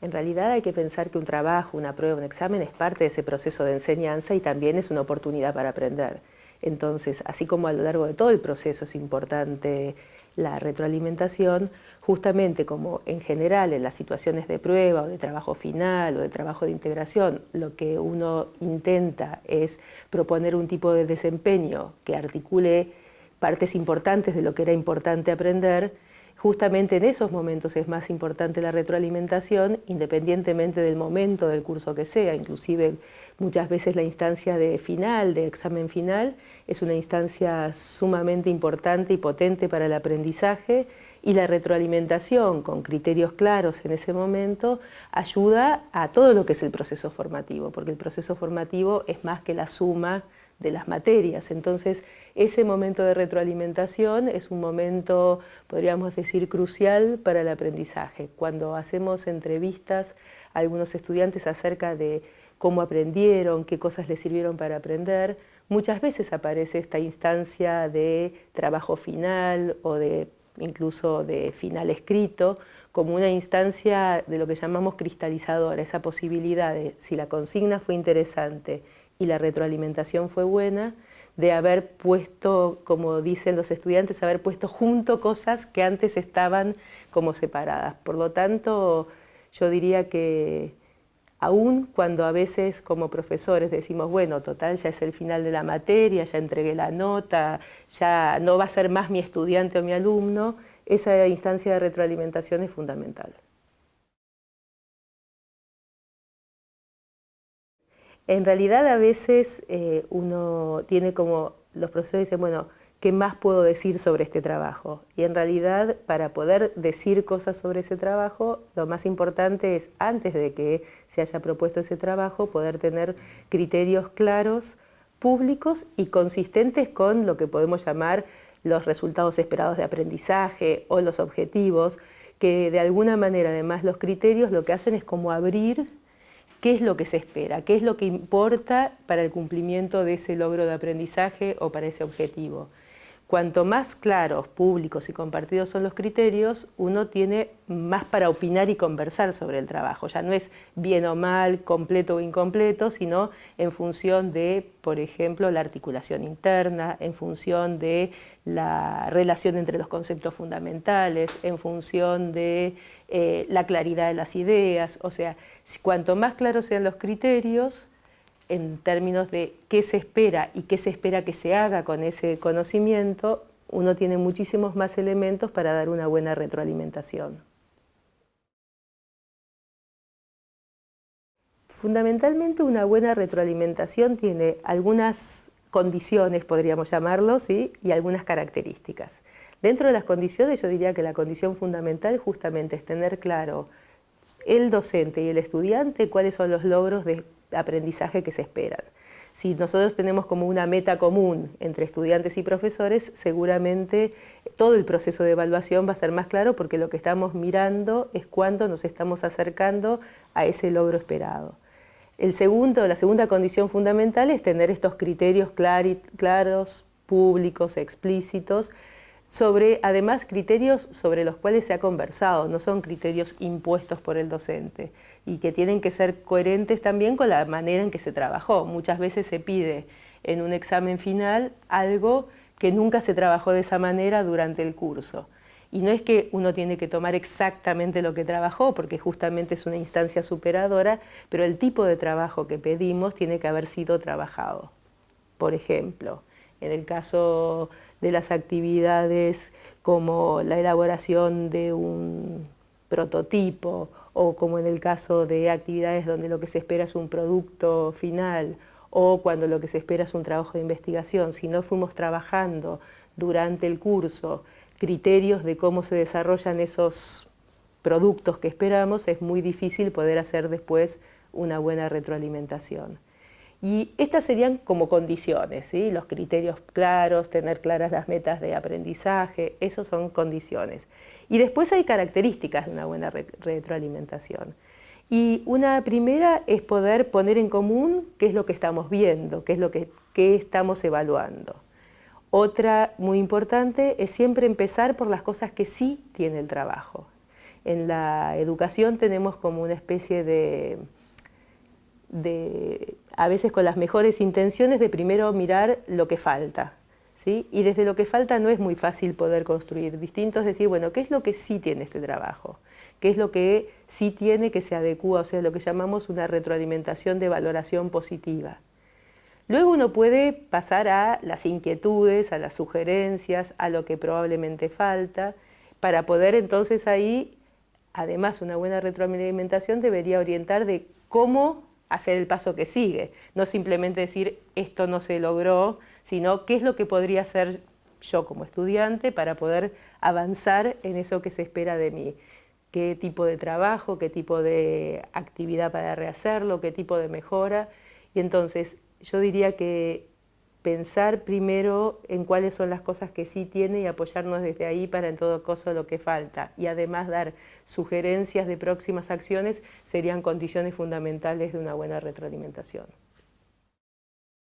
En realidad hay que pensar que un trabajo, una prueba, un examen es parte de ese proceso de enseñanza y también es una oportunidad para aprender. Entonces, así como a lo largo de todo el proceso es importante la retroalimentación, justamente como en general en las situaciones de prueba o de trabajo final o de trabajo de integración, lo que uno intenta es proponer un tipo de desempeño que articule partes importantes de lo que era importante aprender. Justamente en esos momentos es más importante la retroalimentación, independientemente del momento del curso que sea. Inclusive muchas veces la instancia de final, de examen final, es una instancia sumamente importante y potente para el aprendizaje, y la retroalimentación con criterios claros en ese momento ayuda a todo lo que es el proceso formativo, porque el proceso formativo es más que la suma de las materias. Entonces, ese momento de retroalimentación es un momento, podríamos decir, crucial para el aprendizaje. Cuando hacemos entrevistas a algunos estudiantes acerca de cómo aprendieron, qué cosas les sirvieron para aprender, muchas veces aparece esta instancia de trabajo final o de incluso de final escrito, como una instancia de lo que llamamos cristalizadora, esa posibilidad de, si la consigna fue interesante y la retroalimentación fue buena, de haber puesto, como dicen los estudiantes, haber puesto junto cosas que antes estaban como separadas. Por lo tanto, yo diría que aún cuando a veces como profesores decimos, bueno, total, ya es el final de la materia, ya entregué la nota, ya no va a ser más mi estudiante o mi alumno, esa instancia de retroalimentación es fundamental. En realidad a veces uno tiene como, los profesores dicen, bueno, ¿qué más puedo decir sobre este trabajo? Y en realidad para poder decir cosas sobre ese trabajo, lo más importante es, antes de que se haya propuesto ese trabajo, poder tener criterios claros, públicos y consistentes con lo que podemos llamar los resultados esperados de aprendizaje o los objetivos, que de alguna manera además los criterios lo que hacen es como abrir qué es lo que se espera, qué es lo que importa para el cumplimiento de ese logro de aprendizaje o para ese objetivo. Cuanto más claros, públicos y compartidos son los criterios, uno tiene más para opinar y conversar sobre el trabajo. Ya no es bien o mal, completo o incompleto, sino en función de, por ejemplo, la articulación interna, en función de la relación entre los conceptos fundamentales, en función de la claridad de las ideas. O sea, cuanto más claros sean los criterios, en términos de qué se espera y qué se espera que se haga con ese conocimiento, uno tiene muchísimos más elementos para dar una buena retroalimentación. Fundamentalmente una buena retroalimentación tiene algunas condiciones, podríamos llamarlo, ¿sí? Y algunas características. Dentro de las condiciones yo diría que la condición fundamental justamente es tener claro el docente y el estudiante cuáles son los logros de aprendizaje que se esperan. Si nosotros tenemos como una meta común entre estudiantes y profesores, seguramente todo el proceso de evaluación va a ser más claro porque lo que estamos mirando es cuándo nos estamos acercando a ese logro esperado. La segunda condición fundamental es tener estos criterios claros, públicos, explícitos, además criterios sobre los cuales se ha conversado, no son criterios impuestos por el docente y que tienen que ser coherentes también con la manera en que se trabajó. Muchas veces se pide en un examen final algo que nunca se trabajó de esa manera durante el curso. Y no es que uno tiene que tomar exactamente lo que trabajó, porque justamente es una instancia superadora, pero el tipo de trabajo que pedimos tiene que haber sido trabajado. Por ejemplo, en el caso de las actividades como la elaboración de un prototipo o como en el caso de actividades donde lo que se espera es un producto final o cuando lo que se espera es un trabajo de investigación, si no fuimos trabajando durante el curso criterios de cómo se desarrollan esos productos que esperamos, es muy difícil poder hacer después una buena retroalimentación. Y estas serían como condiciones, ¿sí? Los criterios claros, tener claras las metas de aprendizaje, esos son condiciones. Y después hay características de una buena retroalimentación. Y una primera es poder poner en común qué es lo que estamos viendo, qué estamos evaluando. Otra muy importante es siempre empezar por las cosas que sí tiene el trabajo. en la educación tenemos como una especie a veces con las mejores intenciones, de primero mirar lo que falta, ¿sí? Y desde lo que falta no es muy fácil poder construir. Distinto es decir, bueno, ¿qué es lo que sí tiene este trabajo? ¿Qué es lo que sí tiene que se adecúa? O sea, lo que llamamos una retroalimentación de valoración positiva. Luego uno puede pasar a las inquietudes, a las sugerencias, a lo que probablemente falta, para poder entonces ahí, además una buena retroalimentación debería orientar de cómo hacer el paso que sigue. No simplemente decir esto no se logró, sino qué es lo que podría hacer yo como estudiante para poder avanzar en eso que se espera de mí. Qué tipo de trabajo, qué tipo de actividad para rehacerlo, qué tipo de mejora. Y entonces yo diría que pensar primero en cuáles son las cosas que sí tiene y apoyarnos desde ahí para en todo caso lo que falta. Y además dar sugerencias de próximas acciones serían condiciones fundamentales de una buena retroalimentación.